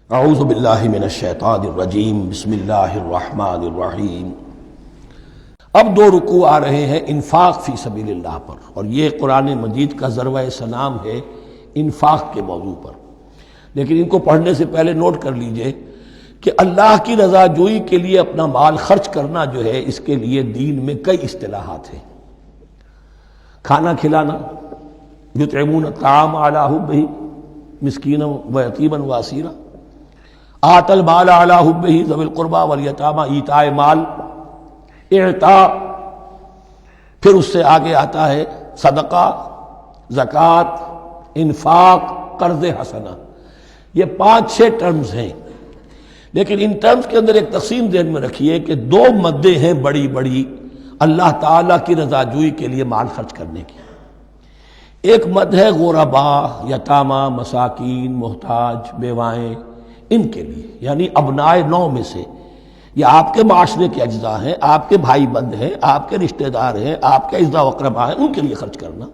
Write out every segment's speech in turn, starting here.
اعوذ باللہ من الشیطان الرجیم بسم اللہ الرحمن الرحیم۔ اب دو رکوع آ رہے ہیں انفاق فی سبیل اللہ پر، اور یہ قرآن مجید کا ذروہ سلام ہے انفاق کے موضوع پر۔ لیکن ان کو پڑھنے سے پہلے نوٹ کر لیجئے کہ اللہ کی رضا جوئی کے لیے اپنا مال خرچ کرنا جو ہے، اس کے لیے دین میں کئی اصطلاحات ہیں۔ کھانا کھلانا، یطعمون الطعام علی حبہ مسکینا و یتیما و اسیرا، آت المال علی حبہ ذوی القربى والیتامى، ایتاء مال، اعطاء۔ پھر اس سے آگے آتا ہے صدقہ، زکوٰۃ، انفاق، قرض حسنہ۔ یہ 5-6 ٹرمز ہیں، لیکن ان ٹرمز کے اندر ایک تقسیم ذہن میں رکھیے کہ 2 مدیں ہیں بڑی بڑی اللہ تعالیٰ کی رضا جوئی کے لیے مال خرچ کرنے کی۔ ایک مد ہے غرباء، یتامى، مساکین، محتاج، بیوائیں، ان کے لیے، یعنی ابنائے نو میں سے، یہ آپ کے معاشرے کے اجزاء ہیں، آپ کے بھائی بند ہیں، آپ کے رشتہ دار ہیں، آپ کے اعزاء و اقرباء ہیں، ان کے لیے خرچ کرنا۔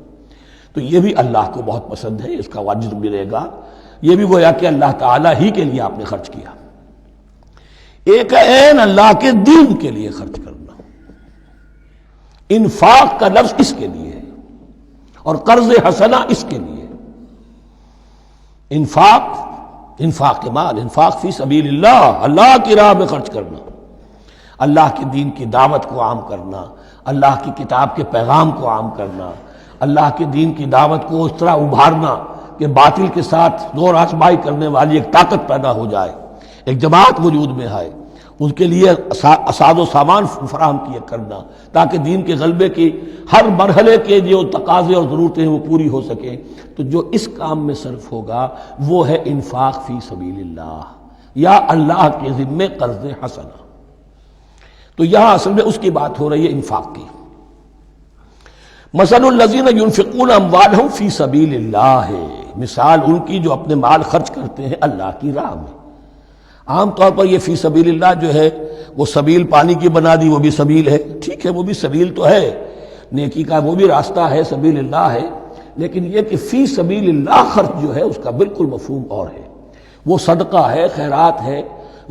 تو یہ بھی اللہ کو بہت پسند ہے، اس کا اجر ملے گا۔ یہ بھی گویا کہ اللہ تعالیٰ ہی کے لیے آپ نے خرچ کیا۔ ایک عین اللہ کے دین کے لیے خرچ کرنا، انفاق کا لفظ اس کے لیے ہے، اور قرض حسنہ اس کے لیے۔ انفاق کے مال، انفاق فی سبیل اللہ، اللہ کی راہ میں خرچ کرنا، اللہ کے دین کی دعوت کو عام کرنا، اللہ کی کتاب کے پیغام کو عام کرنا، اللہ کے دین کی دعوت کو اس طرح ابھارنا کہ باطل کے ساتھ زور آزمائی کرنے والی ایک طاقت پیدا ہو جائے، ایک جماعت وجود میں آئے، ان کے لیے اساد و سامان فراہم کیا کرنا، تاکہ دین کے غلبے کی ہر مرحلے کے جو تقاضے اور ضرورتیں ہیں وہ پوری ہو سکیں۔ تو جو اس کام میں صرف ہوگا وہ ہے انفاق فی سبیل اللہ، یا اللہ کے ذمے قرض حسنہ۔ تو یہاں اصل میں اس کی بات ہو رہی ہے، انفاق کی۔ مثل الذین ينفقون اموالهم فی سبیل اللہ ہے، مثال ان کی جو اپنے مال خرچ کرتے ہیں اللہ کی راہ میں۔ عام طور پر یہ فی سبیل اللہ جو ہے وہ سبیل پانی کی بنا دی، وہ بھی سبیل ہے، ٹھیک ہے، وہ بھی سبیل تو ہے، نیکی کا وہ بھی راستہ ہے، سبیل اللہ ہے، لیکن یہ کہ فی سبیل اللہ خرچ جو ہے اس کا بالکل مفہوم اور ہے۔ وہ صدقہ ہے، خیرات ہے،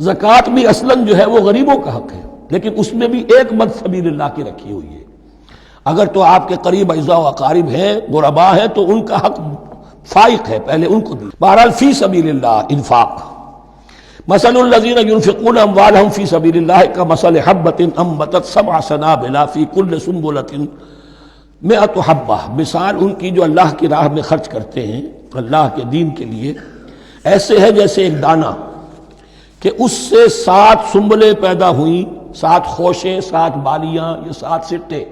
زکوٰۃ بھی اصلاً جو ہے وہ غریبوں کا حق ہے، لیکن اس میں بھی ایک مد سبیل اللہ کی رکھی ہوئی ہے۔ اگر تو آپ کے قریب اعزاء و اقارب ہیں، غرباء ہیں، تو ان کا حق فائق ہے، پہلے ان کو دی۔ بہرحال فی سبیل اللہ انفاق۔ مثل الذین ينفقون اموالهم فی سبیل اللہ کمثل حبۃ انبتت 7 سنابل فی کل سنبلۃ 100 حبہ، مثال ان کی جو اللہ کی راہ میں خرچ کرتے ہیں اللہ کے دین کے لیے، ایسے ہے جیسے ایک دانہ کہ اس سے 7 سنبلیں پیدا ہوئیں، 7 خوشیں، 7 بالیاں، یہ 7 سٹے۔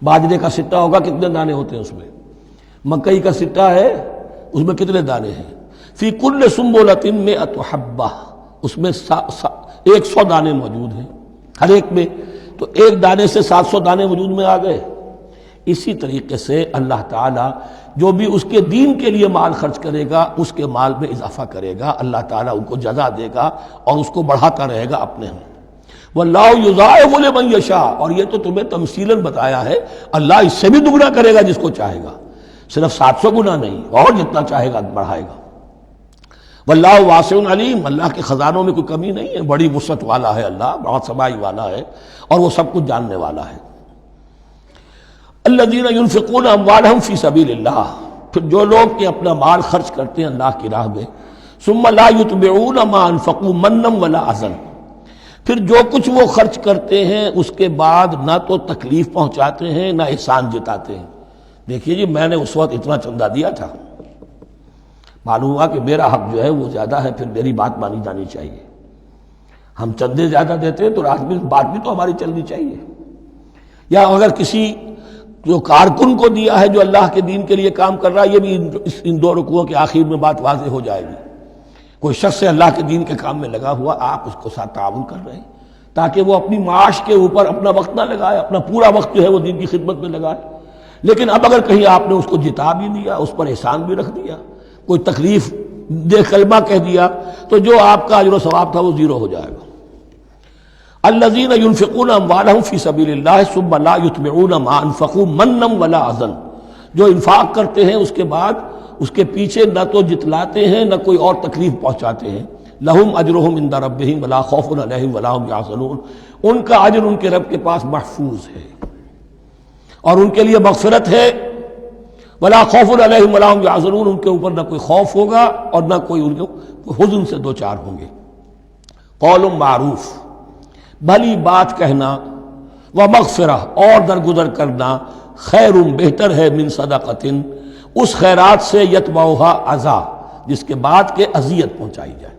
باجرے کا سٹا ہوگا، کتنے دانے ہوتے ہیں اس میں؟ مکئی کا سٹا ہے، اس میں کتنے دانے ہیں؟ فی کل سنبلۃ 100 حبہ، اس میں 100 دانے موجود ہیں ہر ایک میں، تو ایک دانے سے 700 دانے وجود میں آ گئے۔ اسی طریقے سے اللہ تعالیٰ جو بھی اس کے دین کے لیے مال خرچ کرے گا، اس کے مال میں اضافہ کرے گا، اللہ تعالیٰ ان کو جزا دے گا اور اس کو بڑھاتا رہے گا اپنے ہم۔ واللہ یضاعف لمن یشاء، اور یہ تو تمہیں تمثیلاً بتایا ہے، اللہ اس سے بھی دگنا کرے گا جس کو چاہے گا، صرف 700 گنا نہیں، اور جتنا چاہے گا بڑھائے گا۔ واللہ واسع علیم، اللہ کے خزانوں میں کوئی کمی نہیں ہے، بڑی وسعت والا ہے اللہ، بہت سمائی والا ہے، اور وہ سب کچھ جاننے والا ہے۔ الذین ينفقون اموالهم فی سبیل اللہ، پھر جو لوگ کہ اپنا مال خرچ کرتے ہیں اللہ کی راہ میں، ثم لا يتبعون ما انفقوا منا ولا اذى، پھر جو کچھ وہ خرچ کرتے ہیں اس کے بعد نہ تو تکلیف پہنچاتے ہیں نہ احسان جتاتے ہیں۔ دیکھیے جی، میں نے اس وقت اتنا چندہ دیا تھا، معلوم ہوا کہ میرا حق جو ہے وہ زیادہ ہے، پھر میری بات مانی جانی چاہیے۔ ہم چندے زیادہ دیتے ہیں تو بات بھی تو ہماری چلنی چاہیے۔ یا اگر کسی جو کارکن کو دیا ہے جو اللہ کے دین کے لیے کام کر رہا ہے، یہ بھی ان 2 رکوعوں کے آخر میں بات واضح ہو جائے گی۔ کوئی شخص ہے اللہ کے دین کے کام میں لگا ہوا، آپ اس کو ساتھ تعاون کر رہے ہیں تاکہ وہ اپنی معاش کے اوپر اپنا وقت نہ لگائے، اپنا پورا وقت جو ہے وہ دین کی خدمت میں لگائے۔ لیکن اب اگر کہیں آپ نے اس کو جتا بھی دیا، اس پر احسان بھی رکھ دیا، کوئی تکلیف دے کلمہ کہہ دیا، تو جو آپ کا اجر و ثواب تھا وہ 0 ہو جائے گا۔ الذین ينفقون اموالهم فی سبیل اللہ ثم لا یتبعون ما انفقوا منا ولا اذى، جو انفاق کرتے ہیں اس کے بعد اس کے پیچھے نہ تو جتلاتے ہیں نہ کوئی اور تکلیف پہنچاتے ہیں، لہم اجرہم عند ربہم ولا خوف علیہم ولا هم یحزنون، ان کا اجر ان کے رب کے پاس محفوظ ہے اور ان کے لیے مغفرت ہے، ولا خوف علیہم ولا هم یحزنون، ان کے اوپر نہ کوئی خوف ہوگا اور نہ کوئی ان کو حزن سے دوچار ہوں گے۔ قول معروف، بھلی بات کہنا، ومغفرہ اور درگزر کرنا، خیر بہتر ہے من صدقۃ اس خیرات سے یتبعھا اذی جس کے بعد کے اذیت پہنچائی جائے۔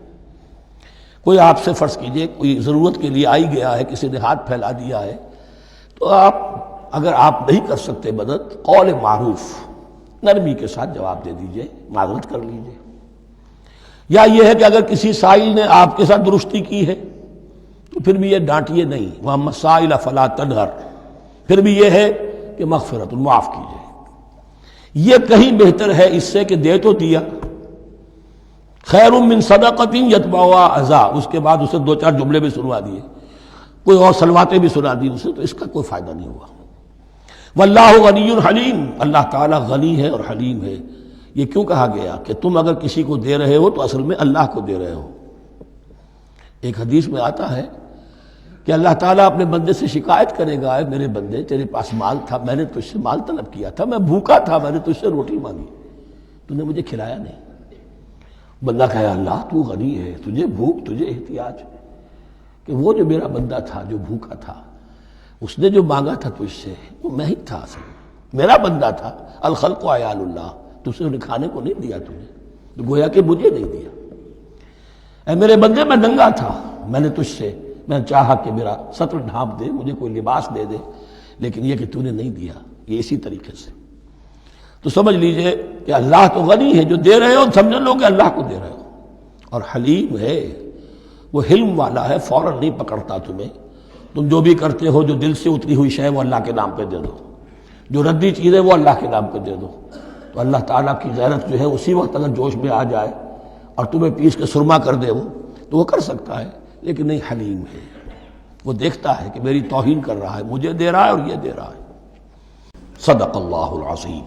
کوئی آپ سے فرض کیجئے کوئی ضرورت کے لیے آئی گیا ہے، کسی نے ہاتھ پھیلا دیا ہے، تو آپ اگر آپ نہیں کر سکتے مدد، قول معروف نرمی کے ساتھ جواب دے دیجئے، معذرت کر لیجئے۔ یا یہ ہے کہ اگر کسی سائل نے آپ کے ساتھ درستی کی ہے تو پھر بھی یہ ڈانٹیے نہیں، وَأَمَّا السَّائِلَ فَلَا تَنْهَرْ، پھر بھی یہ ہے کہ مغفرت معاف کیجئے۔ یہ کہیں بہتر ہے اس سے کہ دے تو دیا، خیر من صدقۃ یتبعھا اذی، اس کے بعد اسے دو چار جملے بھی سنوا دیے، کوئی اور سلواتیں بھی سنا دی اسے، تو اس کا کوئی فائدہ نہیں ہوا۔ واللہ غنی حلیم، اللہ تعالیٰ غنی ہے اور حلیم ہے۔ یہ کیوں کہا گیا کہ تم اگر کسی کو دے رہے ہو تو اصل میں اللہ کو دے رہے ہو۔ ایک حدیث میں آتا ہے کہ اللہ تعالیٰ اپنے بندے سے شکایت کرے گا، اے میرے بندے تیرے پاس مال تھا، میں نے تجھ سے مال طلب کیا تھا، میں بھوکا تھا، میں نے تجھ سے روٹی مانگی، تو نے مجھے کھلایا نہیں۔ بندہ کہے اللہ تو غنی ہے، تجھے بھوک، تجھے احتیاج ہے، کہ وہ جو میرا بندہ تھا جو بھوکا تھا، اس نے جو مانگا تھا تجھ سے وہ میں ہی تھا، اصل میرا بندہ تھا۔ الخلق عیال اللہ، تجھ سے انہیں کھانے کو نہیں دیا تجھے، تو گویا کہ مجھے نہیں دیا۔ اے میرے بندے میں ننگا تھا، میں نے تجھ سے میں نے چاہا کہ میرا سطر ڈھانپ دے، مجھے کوئی لباس دے دے، لیکن یہ کہ تو نے نہیں دیا۔ یہ اسی طریقے سے تو سمجھ لیجئے کہ اللہ تو غنی ہے، جو دے رہے ہو سمجھ لو کہ اللہ کو دے رہے ہو، اور حلیم ہے، وہ حلم والا ہے، فوراً نہیں پکڑتا تمہیں۔ تم جو بھی کرتے ہو، جو دل سے اتری ہوئی شے وہ اللہ کے نام پہ دے دو، جو ردی چیز ہے وہ اللہ کے نام پہ دے دو، تو اللہ تعالیٰ کی غیرت جو ہے اسی وقت اگر جوش میں آ جائے اور تمہیں پیس کے سرما کر دے وہ، تو وہ کر سکتا ہے، لیکن نہیں، حلیم ہے، وہ دیکھتا ہے کہ میری توہین کر رہا ہے، مجھے دے رہا ہے اور یہ دے رہا ہے۔ صدق اللہ العظیم۔